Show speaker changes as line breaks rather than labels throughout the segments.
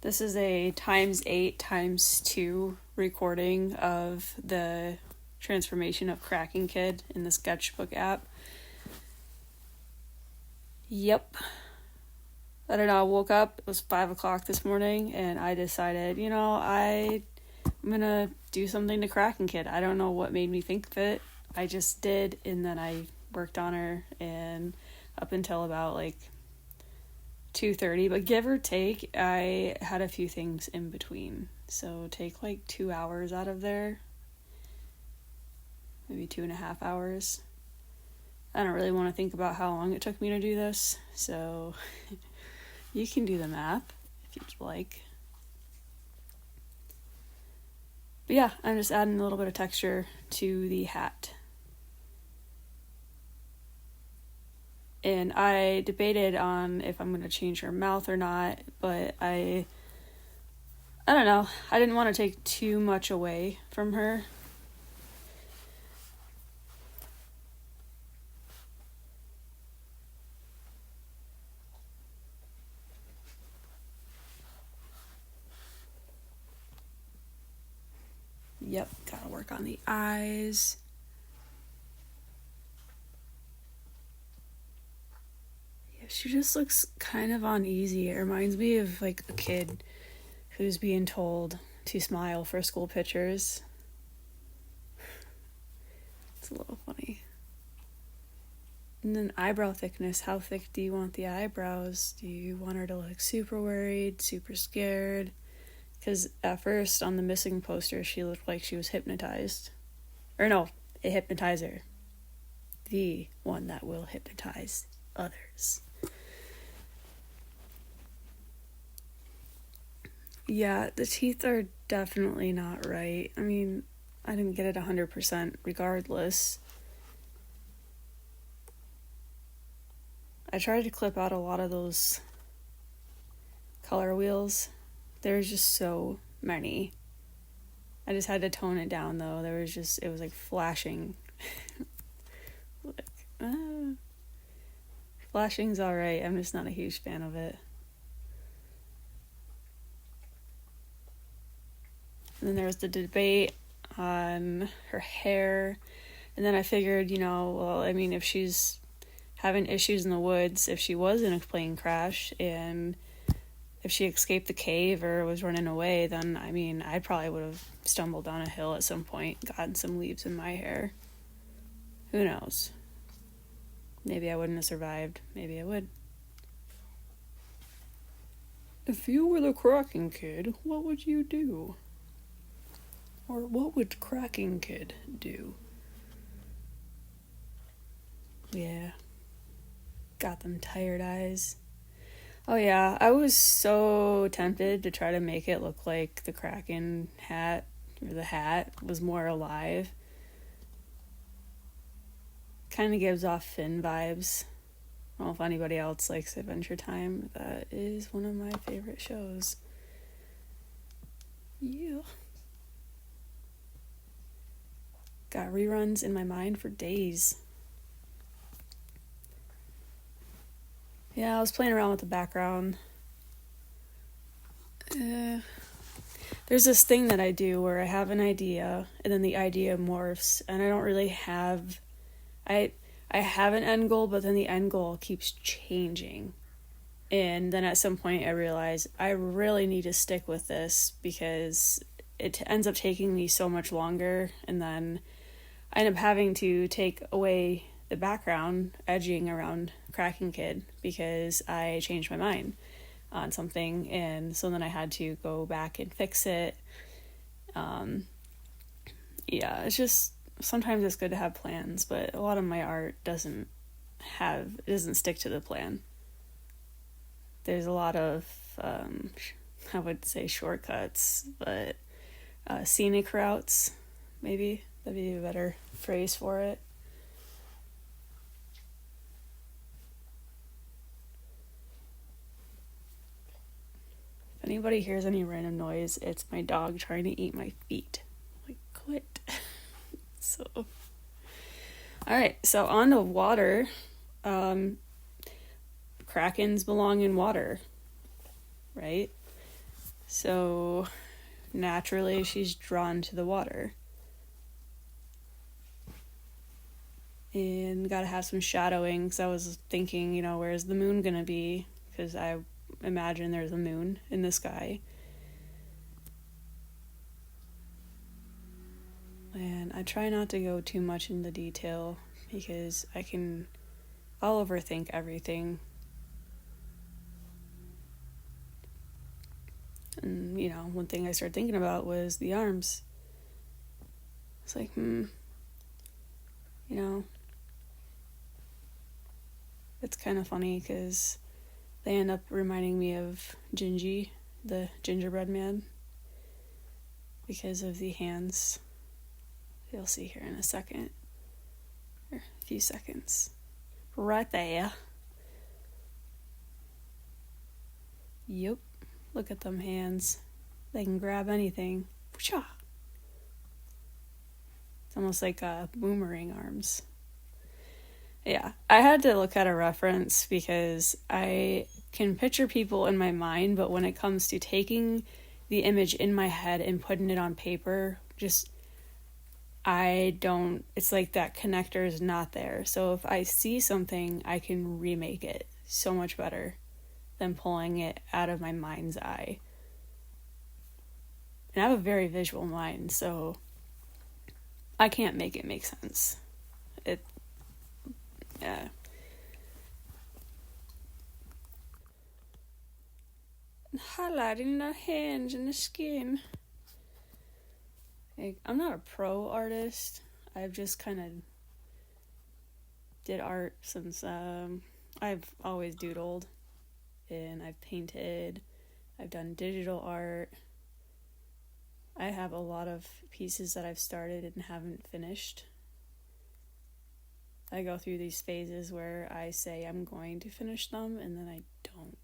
This is a x8x2 recording of the transformation of Kraken Kid in the sketchbook app. Yep. I don't know, I woke up, it was 5 o'clock this morning, and I decided, I'm gonna do something to Kraken Kid. I don't know what made me think of it. I just did, and then I worked on her, and up until about 2:30, but give or take, I had a few things in between. So take 2 hours out of there, maybe 2.5 hours. I don't really want to think about how long it took me to do this, so you can do the math if you'd like. But yeah, I'm just adding a little bit of texture to the hat. And I debated on if I'm going to change her mouth or not, but I don't know. I didn't want to take too much away from her. Yep, gotta work on the eyes. She just looks kind of uneasy. It reminds me of a kid who's being told to smile for school pictures. It's a little funny. And then eyebrow thickness. How thick do you want the eyebrows? Do you want her to look super worried, super scared? Because at first on the missing poster she looked like she was hypnotized. Or no, a hypnotizer. The one that will hypnotize others. Yeah, the teeth are definitely not right. I mean, I didn't get it 100% regardless. I tried to clip out a lot of those color wheels. There's just so many. I just had to tone it down though. It was flashing. Flashing's alright. I'm just not a huge fan of it. And then there was the debate on her hair. And then I figured, if she's having issues in the woods, if she was in a plane crash, and if she escaped the cave or was running away, then, I probably would have stumbled down a hill at some point, gotten some leaves in my hair. Who knows? Maybe I wouldn't have survived. Maybe I would. If you were the Kraken Kid, what would you do? Or what would Kraken Kid do? Yeah. Got them tired eyes. Oh yeah, I was so tempted to try to make it look like the Kraken hat, or the hat, was more alive. Kind of gives off Finn vibes. I don't know if anybody else likes Adventure Time. That is one of my favorite shows. Yeah. Got reruns in my mind for days. Yeah, I was playing around with the background. There's this thing that I do where I have an idea, and then the idea morphs, and I don't really have... I have an end goal, but then the end goal keeps changing. And then at some point I realize I really need to stick with this because it ends up taking me so much longer, and then I end up having to take away the background edging around Kraken Kid because I changed my mind on something, and so then I had to go back and fix it. It's just sometimes it's good to have plans, but a lot of my art doesn't stick to the plan. There's a lot of I would say shortcuts, but scenic routes, maybe that'd be a better phrase for it. If anybody hears any random noise, it's my dog trying to eat my feet. Quit. So, alright, so on to water. Krakens belong in water, right? So naturally, she's drawn to the water. And gotta have some shadowing, because I was thinking, where's the moon gonna be? Because I imagine there's a moon in the sky. And I try not to go too much into detail, because I'll overthink everything. And, one thing I started thinking about was the arms. It's like, it's kind of funny because they end up reminding me of Gingy, the gingerbread man, because of the hands. You'll see here in a second, or a few seconds. Right there. Yep. Look at them hands. They can grab anything. It's almost like boomerang arms. Yeah, I had to look at a reference because I can picture people in my mind, but when it comes to taking the image in my head and putting it on paper, it's like that connector is not there. So if I see something, I can remake it so much better than pulling it out of my mind's eye. And I have a very visual mind, so I can't make it make sense. Yeah. Highlighting the hands and the skin. I'm not a pro artist. I've just kind of did art since I've always doodled, and I've painted. I've done digital art. I have a lot of pieces that I've started and haven't finished. I go through these phases where I say I'm going to finish them and then I don't.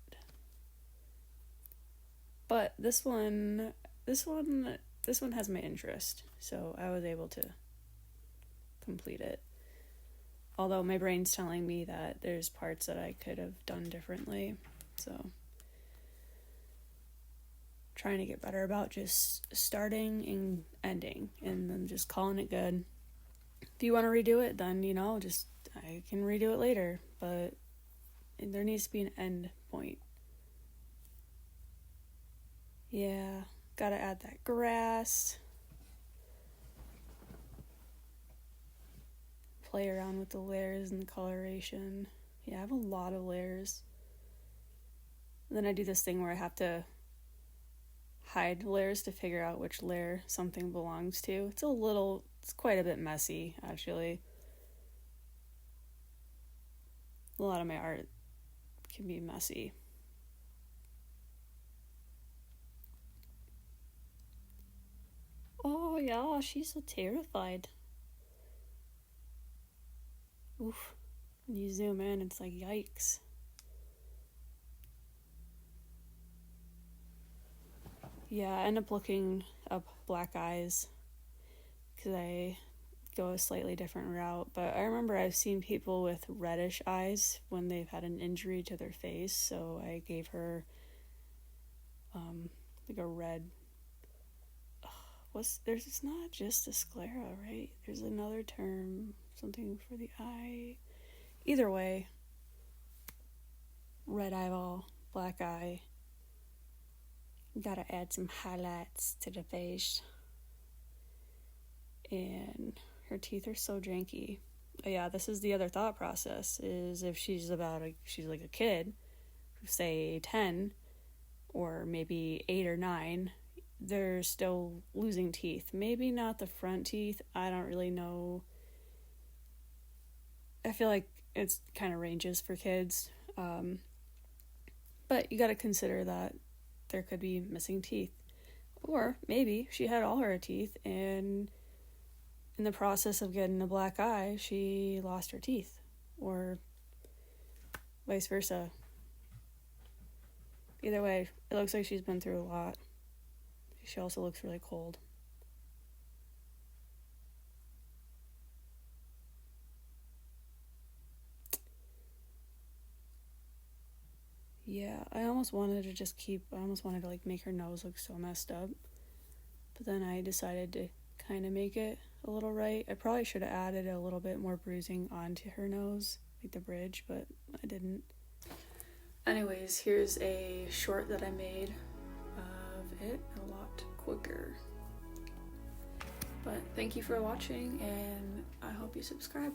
But this one has my interest, so I was able to complete it. Although my brain's telling me that there's parts that I could have done differently, so trying to get better about just starting and ending and then just calling it good. If you want to redo it, then I can redo it later, but there needs to be an end point. Yeah, gotta add that grass. Play around with the layers and the coloration. Yeah, I have a lot of layers. And then I do this thing where I have to hide layers to figure out which layer something belongs to. It's quite a bit messy, actually. A lot of my art can be messy. Oh yeah, she's so terrified. Oof. When you zoom in, it's like, yikes. Yeah, I end up looking up black eyes because I go a slightly different route. But I remember I've seen people with reddish eyes when they've had an injury to their face, so I gave her like a red. It's not just a sclera, right? There's another term, something for the eye. Either way, red eyeball, black eye. Gotta add some highlights to the face. And her teeth are so janky. But yeah, this is the other thought process, is if she's like a kid, say 10, or maybe 8 or 9, they're still losing teeth. Maybe not the front teeth. I don't really know. I feel like it's kind of ranges for kids. But you got to consider that there could be missing teeth. Or maybe she had all her teeth, and in the process of getting a black eye, she lost her teeth. Or vice versa. Either way, it looks like she's been through a lot. She also looks really cold. yeah, I almost wanted to like make her nose look so messed up. But then I decided to kind of make it a little right. I probably should have added a little bit more bruising onto her nose, like the bridge, but I didn't. Anyways, here's a short that I made of it a lot quicker. But thank you for watching, and I hope you subscribe.